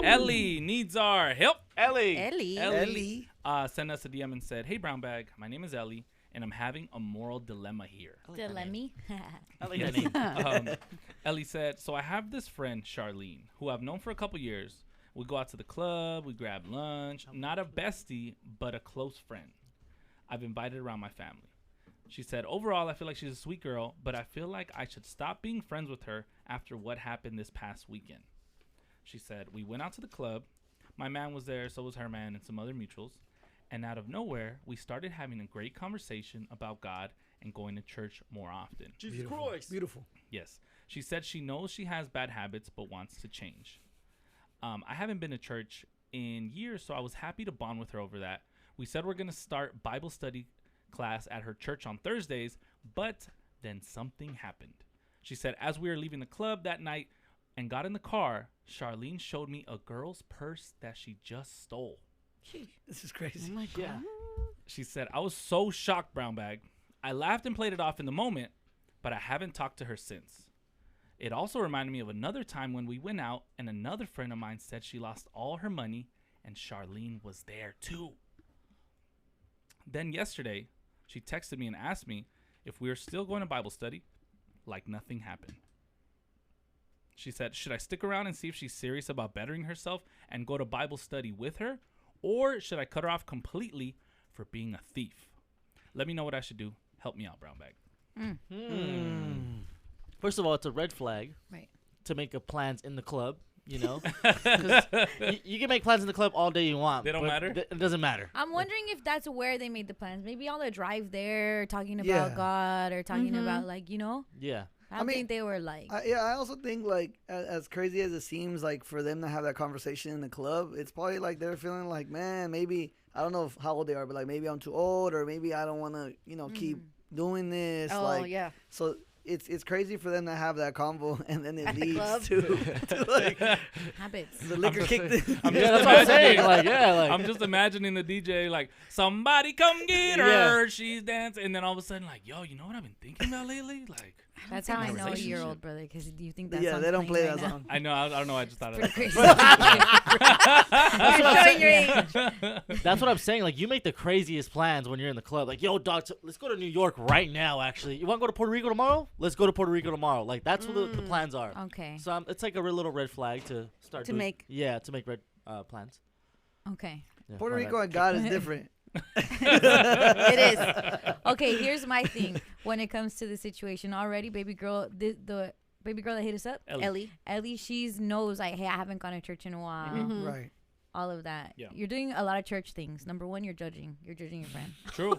Ellie needs our help. Ellie. Sent us a DM and said, "Hey, Brown Bag, my name is Ellie, and I'm having a moral dilemma here." Dilemma. I like that name. Ellie said, "So I have this friend, Charlene, who I've known for a couple years. We go out to the club, we grab lunch. Not a bestie, but a close friend. I've invited around my family. She said, overall, I feel like she's a sweet girl, but I feel like I should stop being friends with her after what happened this past weekend." She said, "We went out to the club. My man was there, so was her man, and some other mutuals. And out of nowhere, we started having a great conversation about God and going to church more often." Jesus Christ. Beautiful. Yes. She said she knows she has bad habits, but wants to change. I haven't been to church in years, so I was happy to bond with her over that. We said we're going to start Bible study class at her church on Thursdays, but then something happened. She said, as we were leaving the club that night and got in the car, Charlene showed me a girl's purse that she just stole. This is crazy. Oh my God. Yeah. She said, "I was so shocked, Brown Bag. I laughed and played it off in the moment, but I haven't talked to her since. It also reminded me of another time when we went out and another friend of mine said she lost all her money and Charlene was there too. Then yesterday, she texted me and asked me if we were still going to Bible study, like nothing happened. She said, should I stick around and see if she's serious about bettering herself and go to Bible study with her? Or should I cut her off completely for being a thief? Let me know what I should do. Help me out, Brown Bag." First of all, it's a red flag Right. to make plans in the club, you know? 'Cause you can make plans in the club all day you want. They don't but matter? It doesn't matter. I'm wondering if that's where they made the plans. Maybe on the drive there, talking about Yeah. God or talking about, like, you know? Yeah. I don't think they were like. I also think, like, as crazy as it seems, like, for them to have that conversation in the club, it's probably like they're feeling like, man, maybe, I don't know how old they are, but, like, maybe I'm too old, or maybe I don't want to, you know, keep doing this. Oh, like, yeah. So it's crazy for them to have that convo, and then it At the club? leads to like, Habits. the liquor kicked in. I'm Yeah, just that's what I'm saying. imagining, Like, yeah, like I'm just imagining the DJ like, somebody come get her. She's dancing. And then all of a sudden, like, yo, you know what I've been thinking about lately? Like, That's how I know relationship. you're old, brother, because you think that Yeah, song's they don't play playing that right song. I know. I don't know. I just thought of Pretty that. crazy. You're showing your age. that's what I'm saying. Like, you make the craziest plans when you're in the club. Like, yo, dog, let's go to New York right now, actually. You want to go to Puerto Rico tomorrow? Let's go to Puerto Rico tomorrow. Like, that's what the plans are. Okay. So it's like a real little red flag to start To doing. make. Yeah, to make red plans. Okay. Yeah, Puerto my Rico bad. and God is different. It is. Okay, here's my thing. When it comes to the situation already, baby girl, the baby girl that hit us up, Ellie, she knows, like, hey, I haven't gone to church in a while. Right. All of that. Yeah. You're doing a lot of church things. Number one, you're judging. You're judging your friend. True.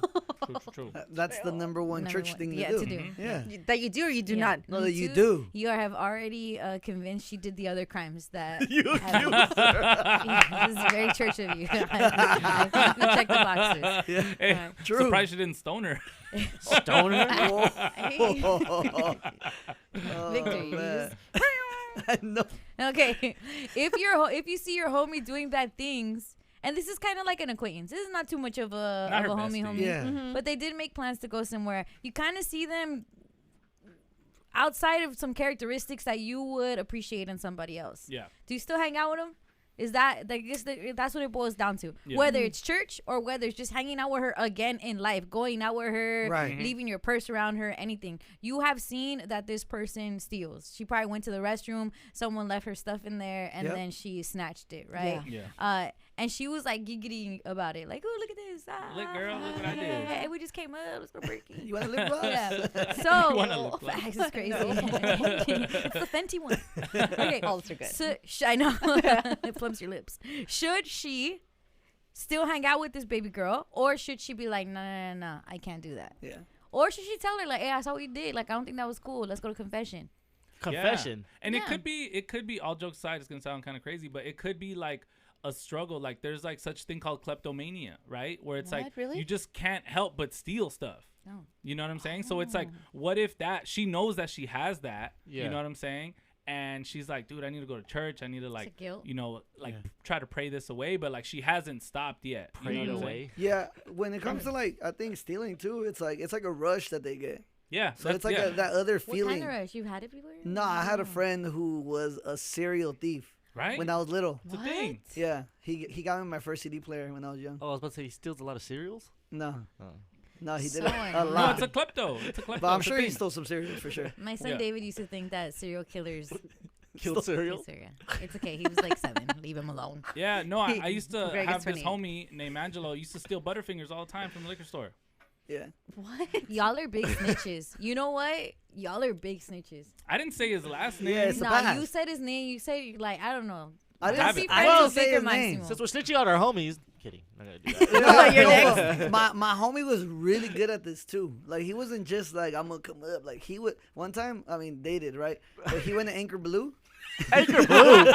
True. That's the number one Number church one. thing Yeah, to to do. do. Yeah. That you do or you do Yeah. not? No, Me that you too. do. You have already convinced she did the other crimes that. You Yeah, this is very church of you. I think we check the boxes. Yeah. Hey, True. surprised she didn't stone her. Stoner? Hey. Oh, Victor, you man. I know. Okay, if you see your homie doing bad things, and this is kind of like an acquaintance. This is not too much of a Not her homie, bestie. Yeah. but they did make plans to go somewhere. You kind of see them outside of some characteristics that you would appreciate in somebody else. Yeah. Do you still hang out with them? Is that, I guess that's what it boils down to. Yeah. Whether it's church or whether it's just hanging out with her again in life, going out with her, Right. leaving your purse around her, anything. You have seen that this person steals. She probably went to the restroom, someone left her stuff in there, and Yep. then she snatched it, right? Yeah. And she was like giggling about it, like, oh, look at this. Look, girl, look what I did. Hey, we just came up. Let's go break it. You want to live rough? Yeah. You wanna So, look like- facts is crazy. It's the Fenty one. Okay. All are good. So, I know. It plumps your lips. Should she still hang out with this baby girl, or should she be like, no, I can't do that? Yeah. Or should she tell her, like, hey, I saw what you did. Like, I don't think that was cool. Let's go to confession. Confession. Yeah. And Yeah. it could be all jokes aside, it's gonna sound kind of crazy, but it could be like a struggle. Like there's like such thing called kleptomania, right? Where it's What? like Really? you just can't help but steal stuff. No. You know what I'm saying? So it's like, what if that she knows that she has that? Yeah. You know what I'm saying? And she's like, dude, I need to go to church. I need to like, guilt. you know, like try to pray this away, but like she hasn't stopped yet. You know Prayed what I'm saying? away. Yeah. When it comes to, like, I think stealing too, it's like a rush that they get. Yeah. So it's like that other What feeling. kind of rush? You've had it before? No, I had a friend who was a serial thief. Right? when I was little. It's a thing. Yeah, he got me my first CD player when I was young. Oh, I was about to say he steals a lot of cereals. No, Oh. no, he So did a annoying. No, lot. it's a klepto. It's a klepto. But I'm It's a sure he thing. stole some cereals for sure. My son Yeah. David used to think that serial killers Killed cereal. kill cereal. It's okay. He was like 7. Leave him alone. Yeah, no, I used to Greg have is this 28. homie named Angelo. Used to steal Butterfingers all the time from the liquor store. Yeah. What? Y'all are big snitches. You know what? Y'all are big snitches. I didn't say his last name. Yeah, it's the Nah, past. you said his name. You said like I don't know. I Have didn't, it. I Well, didn't say Baker his Maximo. name. Since we're snitching on our homies, kidding. I'm not gonna do that. You're No, next. my homie was really good at this too. Like he wasn't just like I'm gonna come up. Like he would one time. I mean, dated right, but he went to Anchor Blue. Anchor Blue.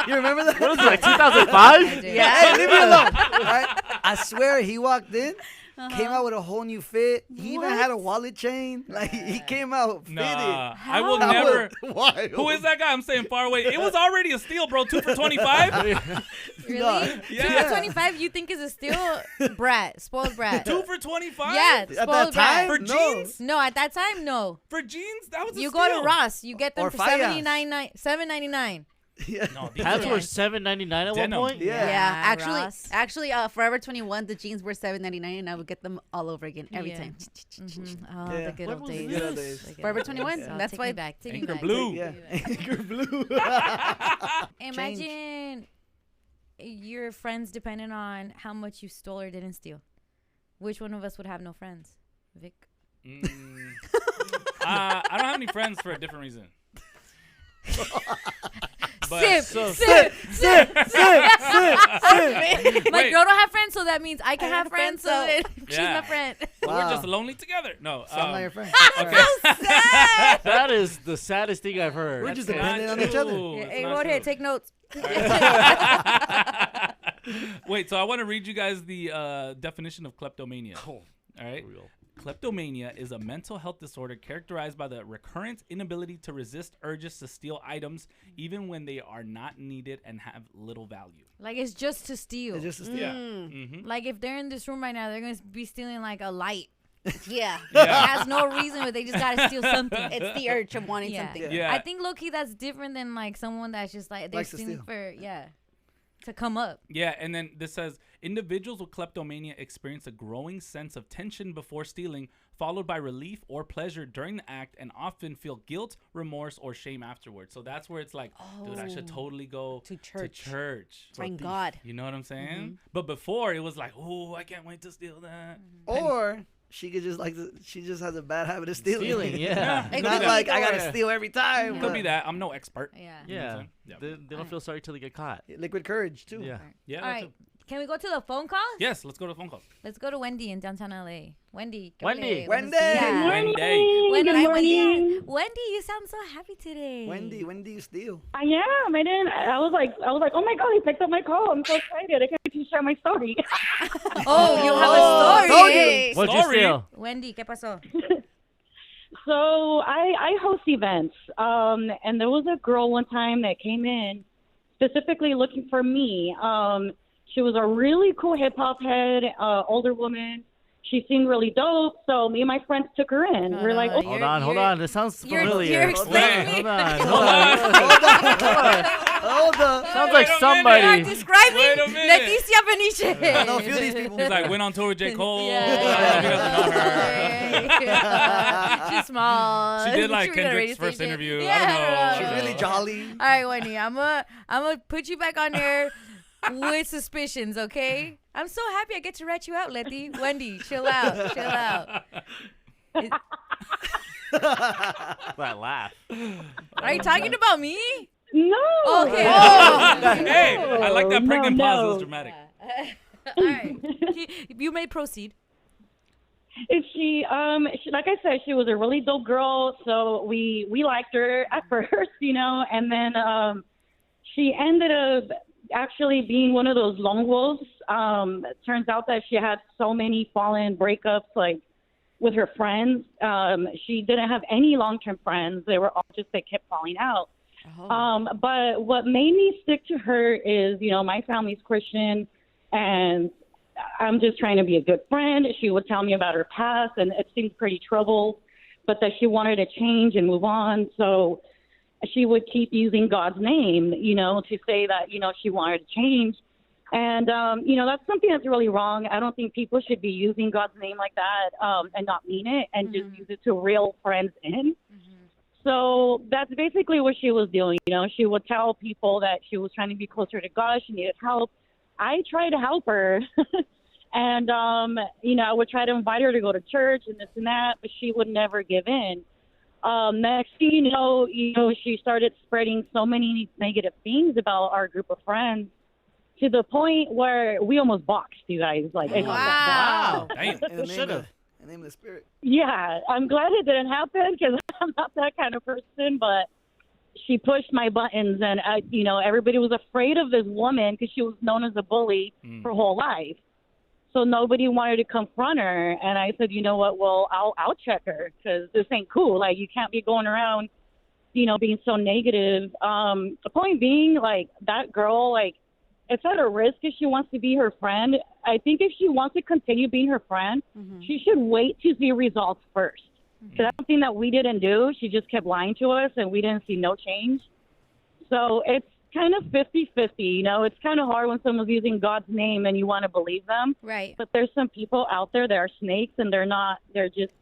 You remember that? What was it, like I 2005? do. Yeah. Hey, leave me alone. Right? I swear he walked in, Uh-huh. came out with a whole new fit. He even had a wallet chain. Like he came out fitted. Nah, I will How? never. Why? Who is that guy? I'm saying far away. It was already a steal, bro. 2 for 25. Really? No. Yeah. 225 you think is a steal? Brat. Spoiled brat. 2 for 25. Yeah, At spoiled that time? brat. For No. jeans. No, at that time, no. For jeans, that was a You steal. go to Ross, you get them Or for Fallas. $7.99. Yeah. No, these Pants are- were $7.99 at one Denim. point. Yeah. Yeah, Ross. actually, Forever 21, the jeans were $7.99, and I would get them all over again every Yeah. time. Mhm. Oh, Yeah. the good What old was days. Good old The days. good Forever old 21, days. that's Take why- me back. Take me Anchor back. Blue. Yeah. Take me Anchor Blue. back. Imagine your friends depending on how much you stole or didn't steal. Which one of us would have no friends? Vic? I don't have any friends for a different reason. But Sip. My Wait. girl don't have friends, so that means I can I have have friends, so friends, she's Yeah. my friend. we're Wow. just lonely together. No. Sound like your friend. Okay. That is the saddest thing I've heard. We're just That's dependent not on each other. true. Yeah, It's hey, not Jorge, true. take notes. Wait, so I want to read you guys the definition of kleptomania. Oh, All right. for real. Kleptomania is a mental health disorder characterized by the recurrent inability to resist urges to steal items even when they are not needed and have little value. Like, it's just to steal. It's just a Yeah. Mm. Mm-hmm. Like, if they're in this room right now, they're going to be stealing, like, a light. Yeah. It Yeah. has no reason, but they just got to steal something. It's the urge of wanting Yeah. something. Yeah. I think, low-key, that's different than, like, someone that's just, like, they're Likes to stealing steal. for, to come up. Yeah, and then this says individuals with kleptomania experience a growing sense of tension before stealing, followed by relief or pleasure during the act, and often feel guilt, remorse, or shame afterwards. So that's where it's like, dude, I should Oh. totally go To church. church. Thank God. You know what I'm saying? But before it was like, oh, I can't wait to steal that. Or she could just she just has a bad habit of stealing. Stealing, yeah. It could Not be like that. I gotta Yeah. steal every time. Could be that. I'm no expert. Yeah. You know what I'm Yeah. saying? Yeah. They don't feel sorry till they get caught. Liquid courage too. Yeah. Yeah. All that's right. it. Can we go to the phone calls? Yes, let's go to the phone calls. Let's go to Wendy in downtown LA. Wendy. ¿qué Wendy. ole? Wendy. Buenos días. Wendy. Wendy, Good hi, morning. Wendy. Wendy, you sound so happy today. Wendy, when do you steal? I am. I didn't. I was like, oh my God, he picked up my call. I'm so excited. I can't wait to share my story. Oh, you have Oh, a told story. you. Hey. What'd you Story. steal? Wendy, ¿qué pasó? So I host events, and there was a girl one time that came in specifically looking for me. She was a really cool hip hop head, older woman. She seemed really dope, so me and my friends took her in. No, We're no, like, no, oh, Hold You're- on, hold you're- on. This sounds you're familiar. explaining Hold me. on, Hold hold on. on. Hold up. Sounds like Wait a somebody. You're describing Wait a minute. Leticia Beniche. I know a few of these people. He's like, went on tour with J. Cole. Yeah. He doesn't know her. She's small. She did like She was at a radio Kendrick's first station. interview. Yeah, I don't know. She's really jolly. All right, Wendy, I'm gonna put you back on there with suspicions, okay? I'm so happy I get to rat you out, Letty. Wendy, chill out, chill out. That laugh. Are you talking about me? no. Okay. Hey, I like that pregnant pause. It was dramatic. All right, you may proceed. She, like I said, she was a really dope girl. So we liked her at first, and then she ended up actually being one of those lone wolves. It turns out that she had so many fallen breakups, like with her friends. She didn't have any long-term friends. They were all just, they kept falling out. But what made me stick to her is, my family's Christian, and I'm just trying to be a good friend. She would tell me about her past, and it seemed pretty troubled, but that she wanted to change and move on. So she would keep using God's name, to say that, she wanted to change. And, that's something that's really wrong. I don't think people should be using God's name like that and not mean it and just use it to reel friends in. So that's basically what she was doing. She would tell people that she was trying to be closer to God. She needed help. I tried to help her. And, I would try to invite her to go to church and this and that, but she would never give in. Next thing you know, she started spreading so many negative things about our group of friends to the point where we almost boxed, you guys. Like, it got that bad. Damn. In the name of the Spirit. Yeah, I'm glad it didn't happen because I'm not that kind of person, but she pushed my buttons, and, everybody was afraid of this woman because she was known as a bully her whole life. So nobody wanted to confront her, and I said, you know what, well, I'll check her because this ain't cool. Like, you can't be going around, being so negative. The point being, like, that girl, like, it's at a risk if she wants to be her friend. I think if she wants to continue being her friend, she should wait to see results first. Because that's something that we didn't do. She just kept lying to us, and we didn't see no change. So it's kind of 50-50, It's kind of hard when someone's using God's name and you want to believe them. Right. But there's some people out there that are snakes, and they're just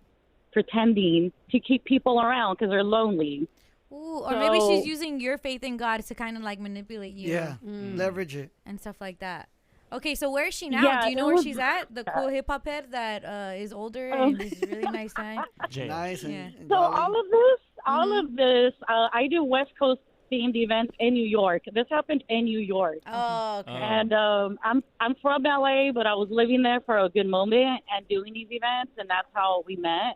pretending to keep people around because they're lonely. Ooh, or maybe she's using your faith in God to kind of like manipulate you. Yeah, leverage it. And stuff like that. Okay, so where is she now? Yeah, Do you know where she's at? The cool hip hop head that is older and is really nice guy. Nice. Yeah. And So all of this, I do West Coast themed events in New York. This happened in New York. Oh, okay. And I'm from LA, but I was living there for a good moment and doing these events, and that's how we met.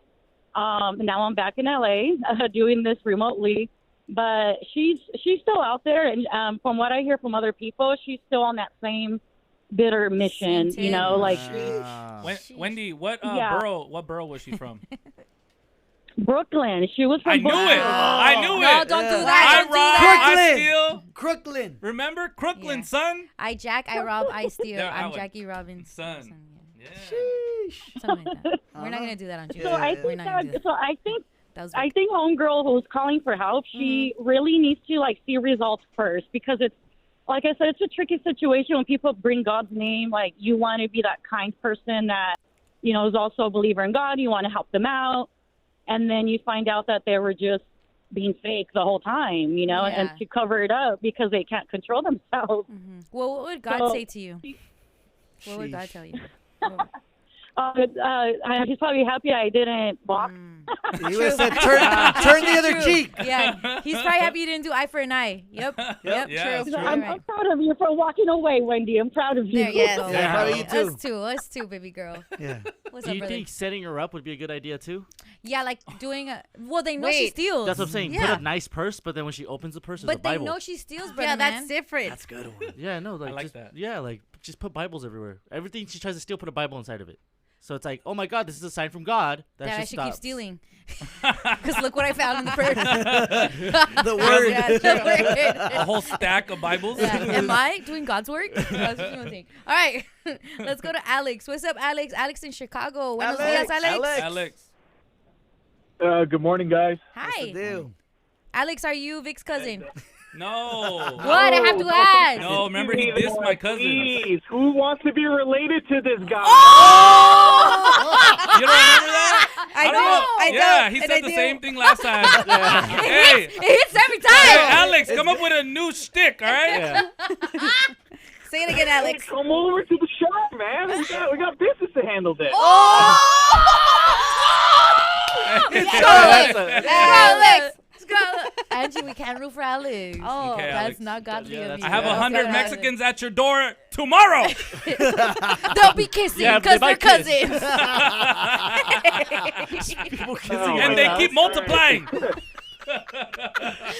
Now I'm back in LA doing this remotely, but she's still out there, and from what I hear from other people, she's still on that same bitter mission. Like Wendy, what Yeah. borough was she from? Brooklyn. She was from I knew Brooklyn. it. I knew No, it. don't do Yeah. that. I Don't do rob, that. I steal. Crooklyn. Remember Crooklyn, Yeah. son? I jack, I rob, I steal. Yeah, I'm I Jackie Robin's Son. Yeah. Yeah. Something like that. We're not gonna do that on Tuesday. So I We're think not gonna do that. That was I think homegirl who's calling for help, she really needs to see results first, because it's, like I said, it's a tricky situation when people bring God's name. Like, you want to be that kind person that, is also a believer in God. You want to help them out. And then you find out that they were just being fake the whole time, and to cover it up because they can't control themselves. Well, what would God say to you? What would God tell you? He's probably happy I didn't walk. He would have said, turn the other cheek. Yeah, he's probably happy you didn't do eye for an eye. Yep. Yeah, True. that's true. I'm proud of you for walking away, Wendy. I'm proud of you. There, yes. Yeah, proud of you too. Us too, baby girl. Yeah. What's Do up, you brother? think setting her up would be a good idea too? Yeah, like doing a. Well, they know she Wait. steals. That's what I'm saying. Yeah. Put a nice purse, but then when she opens the purse, there's a But they Bible. know she steals, brother. Yeah, that's man. different. That's a good one. Yeah, no, like, like just, that. Yeah, like just put Bibles everywhere. Everything she tries to steal, put a Bible inside of it. So it's like, oh my God, this is a sign from God That I should should stop. keep stealing. Because look what I found in the purse. The word. Yeah, the word. A whole stack of Bibles. Yeah. Am I doing God's work? That's what you think. All right. Let's go to Alex. What's up, Alex? Alex in Chicago. Buenos dias, Alex. Alex. Good morning, guys. Hi. What's the deal? Alex, are you Vic's cousin? No. What? I have to ask. No, remember he dissed my cousin. Please, who wants to be related to this guy? You don't remember that? I don't know, know. I Yeah, know, he and said I the do. same thing last time. Hey, It hits every hey, time. Alex, come up with a new shtick, all right? Yeah. Say it again, Alex. Come over to the shop, man. We got business to handle there. Alex. Angie, we can't root for Alex. Oh, Okay, that's Alex. not godly Yeah, of that's you. I have Yeah. 100 That's Mexicans at your door tomorrow. They'll be kissing Yeah, because they they're might kiss. cousins. People kissing Oh, And my they house. keep multiplying.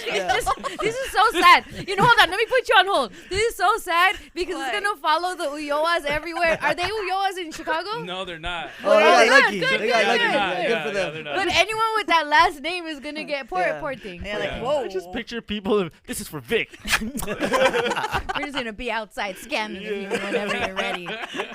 This is so sad. Hold on. Let me put you on hold. This is so sad because it's going to follow the Ulloas everywhere. Are they Ulloas in Chicago? No, they're not. Oh, they got good, lucky. good, They got good, lucky. good. Yeah, good for they're them. not. But anyone with that last name is going to get poor Yeah. thing. Yeah, like, Yeah. whoa. I just picture people. This is for Vic. We're just going to be outside scamming you whenever you're ready.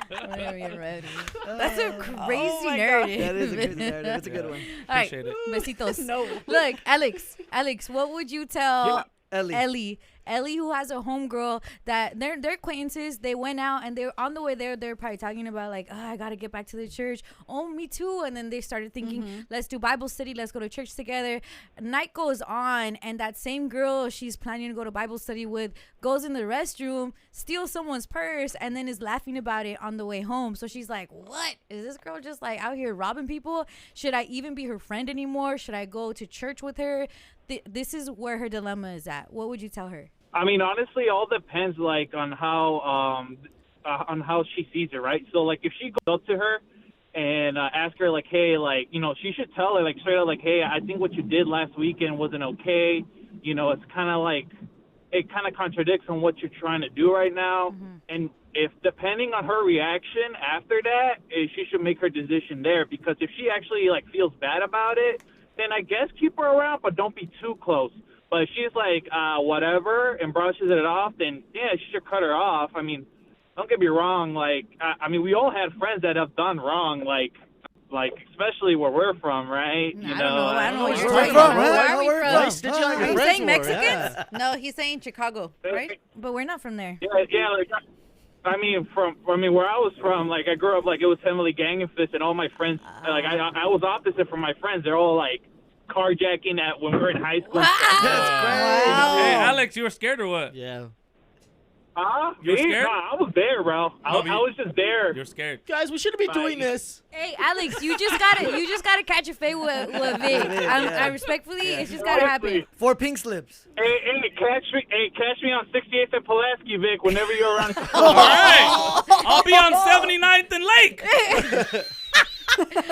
Whenever you're ready. That's a crazy narrative. That is a good narrative. That's a good one. All right. Appreciate it. Besitos. No. Look, Alex, Alex, what would you tell Ellie. Ellie, who has a homegirl that they're acquaintances. They went out and they're on the way there. They're probably talking about like, oh, I gotta get back to the church. Oh, me too. And then they started thinking, let's do Bible study. Let's go to church together. Night goes on, and that same girl she's planning to go to Bible study with goes in the restroom, steals someone's purse, and then is laughing about it on the way home. So she's like, what is this girl just like out here robbing people? Should I even be her friend anymore? Should I go to church with her? This is where her dilemma is at. What would you tell her? I mean, honestly, all depends like on how she sees it, right? So like if she goes up to her and ask her like, hey, like, you know, she should tell her like straight up like, hey, I think what you did last weekend wasn't okay. You know, it's kind of like it kind of contradicts on what you're trying to do right now. And if depending on her reaction after that, she should make her decision there, because if she actually like feels bad about it, then I guess keep her around, but don't be too close. But if she's like, whatever, and brushes it off, then, yeah, she should cut her off. I mean, don't get me wrong. Like, I mean, we all had friends that have done wrong, like especially where we're from, right? You know, I don't know where you're you're from. from. Where Where are we are from? you? Are you saying Mexicans? No, he's saying Chicago, right? But we're not from there. Yeah, like, I mean, where I was from, like, I grew up, like, it was heavily gang infested, and all my friends, like, I was opposite from my friends. They're all, like, carjacking at when we were in high school. That's crazy. Hey, Alex, you were scared or what? Yeah. You were Me? scared? Nah, I was there, bro. I was just there. You're scared. Guys, we shouldn't be doing this. Hey, Alex, you just gotta catch a fade with Vic. I respectfully, it's just gotta happen. 4 pink slips. Hey, catch me on 68th and Pulaski, Vic, whenever you're around. All right. I'll be on 79th and Lake.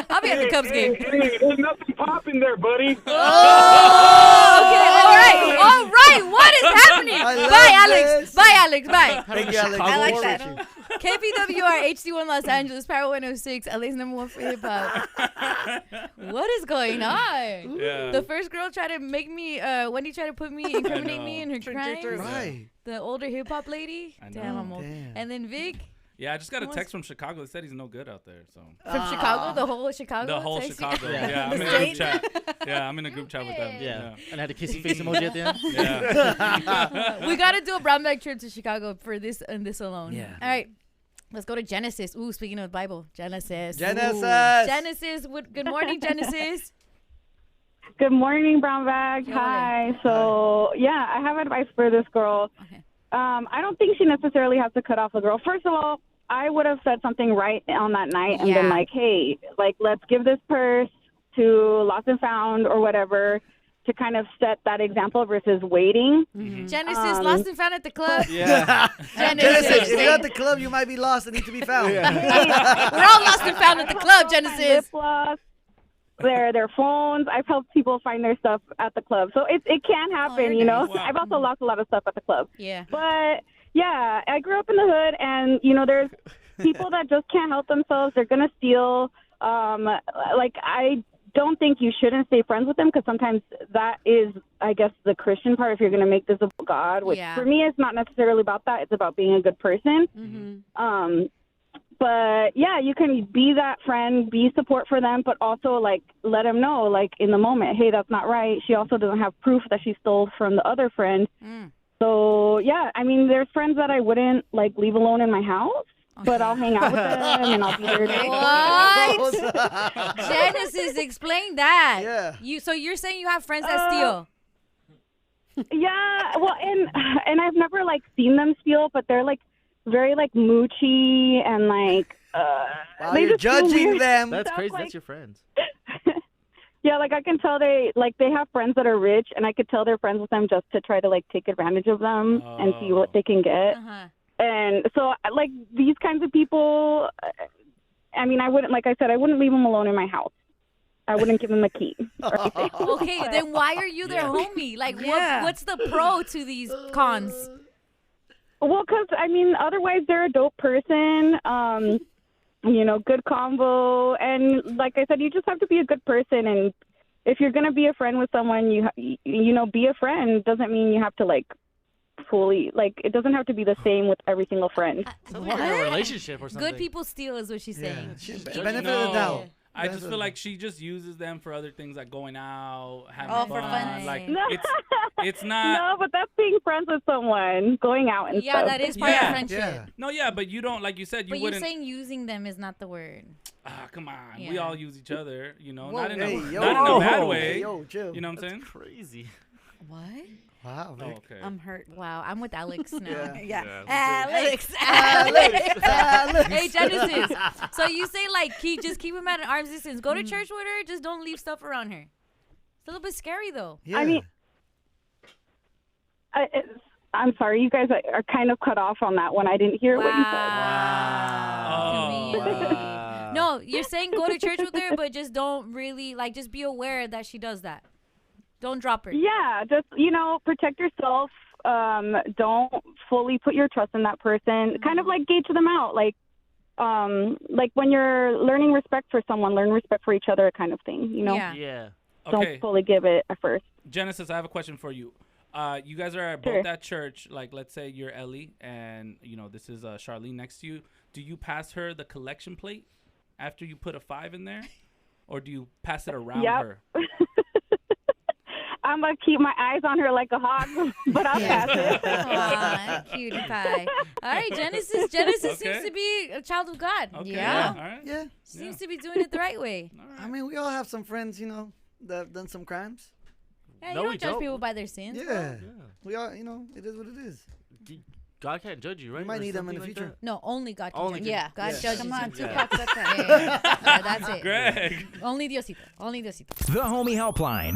I'll be at the Cubs game. Hey, there's nothing popping there, buddy. Oh, okay, all right. What is happening? I love Bye, Alex. this. Bye, Alex. Bye. Thank you, Alex. I like that. KPWR HD1 Los Angeles, Power 106, LA's #1 for hip hop. What is going on? Yeah. The first girl tried to make me, Wendy tried to put me, incriminate me in her crimes. Right. The older hip hop lady. I know. Damn, I'm old. Damn. And then Vic Yeah, I just got a text from Chicago that said he's no good out there. So from Chicago, the whole Chicago. the whole text you? Chicago. Yeah. Yeah, I'm in a group chat. Yeah, I'm in a group chat with them. Yeah. And I had a kissy face emoji at the end. Yeah. We gotta do a brown bag trip to Chicago for this and this alone. Yeah. All right. Let's go to Genesis. Ooh, speaking of the Bible, Genesis. Genesis. Ooh. Genesis. Good morning, Genesis. Good morning, Brown Bag. Good Hi. So, yeah, I have advice for this girl. Okay. I don't think she necessarily has to cut off a girl. First of all, I would have said something right on that night and been like, hey, like, let's give this purse to Lost and Found or whatever to kind of set that example versus waiting. Genesis, lost and found at the club. Yeah. Genesis, if you're at the club, you might be lost and need to be found. We're all lost and found at the club, Genesis. Lip gloss, their phones. I've helped people find their stuff at the club. So it can happen, you know. Wow. I've also lost a lot of stuff at the club. Yeah. But, yeah, I grew up in the hood, and, you know, there's people that just can't help themselves. They're going to steal. Like, I don't think you shouldn't stay friends with them, because sometimes that is, I guess, the Christian part, if you're going to make this about God, which for me it's not necessarily about that. It's about being a good person. But, yeah, you can be that friend, be support for them, but also, like, let them know, like, in the moment, hey, that's not right. She also doesn't have proof that she stole from the other friend. So, yeah, I mean, there's friends that I wouldn't, like, leave alone in my house. But I'll hang out with them, and I'll be there. What? Genesis, explain that. Yeah. So you're saying you have friends that steal? Yeah, well, and I've never, like, seen them steal, but they're, like, very, like, moochy and, like, Wow, they you're just do judging weird them. That's stuff, crazy. like- That's your friends. Yeah, like, I can tell they have friends that are rich, and I could tell they're friends with them just to try to, like, take advantage of them and see what they can get. And so, like, these kinds of people, I mean, I wouldn't, like I said, I wouldn't leave them alone in my house. I wouldn't give them a key or anything. Okay, then why are you their homie? Like, what's the pro to these cons? Well, because, I mean, otherwise they're a dope person, you know, good combo. And like I said, you just have to be a good person. And if you're going to be a friend with someone, you know, be a friend. Doesn't mean you have to, like, fully, like, it doesn't have to be the same with every single friend. Sounds like you're in a relationship or something. Good people steal is what she's saying. Benefit of the doubt. I just feel like she just uses them for other things like going out, having Oh, fun. for fun. Like No. it's not. No, but that's being friends with someone, going out and Yeah, stuff. that is part Yeah. of friendship. Yeah. No, yeah, but you don't like you said. You But you're wouldn't. saying using them is not the word. Come on. We Yeah. all use each other. Whoa, not in hey, a yo. not in a bad Whoa. way. Hey, yo, chill. You know what I'm saying? Crazy. What? Wow, Oh, Vic. okay. I'm hurt. Wow, I'm with Alex now. Yeah. Alex. Alex. Hey, Genesis. So you say like just keep him at an arm's distance. Go to church with her. Just don't leave stuff around her. It's a little bit scary though. Yeah. I mean, I'm sorry, you guys are kind of cut off on that one. I didn't hear what you said. Oh. Convenient. No, you're saying go to church with her, but just don't really just be aware that she does that. Don't drop her. Yeah, just, protect yourself. Don't fully put your trust in that person. Kind of like gauge them out. Like when you're learning respect for someone, learn respect for each other kind of thing, Yeah. Yeah. Don't Okay. fully give it at first. Genesis, I have a question for you. You guys are both Sure. at church. Like, let's say you're Ellie, and this is Charlene next to you. Do you pass her the collection plate after you put a 5 in there, or do you pass it around Yep. her? I'm going to keep my eyes on her like a hawk, but I'll pass it. Aw, cutie pie. All right, Genesis Okay. seems to be a child of God. Okay. Yeah. All right. Yeah. Seems to be doing it the right way. All right. I mean, we all have some friends, that have done some crimes. Yeah, No, you we don't judge don't. people by their sins. Yeah. Yeah. We all, it is what it is. God can't judge you, right? You might Or need them in the something like future. that? No, only God can Only judge. can- Yeah. God Yeah. judges Come on, you. Tupac said that. Yeah, that's it. Greg. Only Diosito. Only Diosito. The Homie Helpline.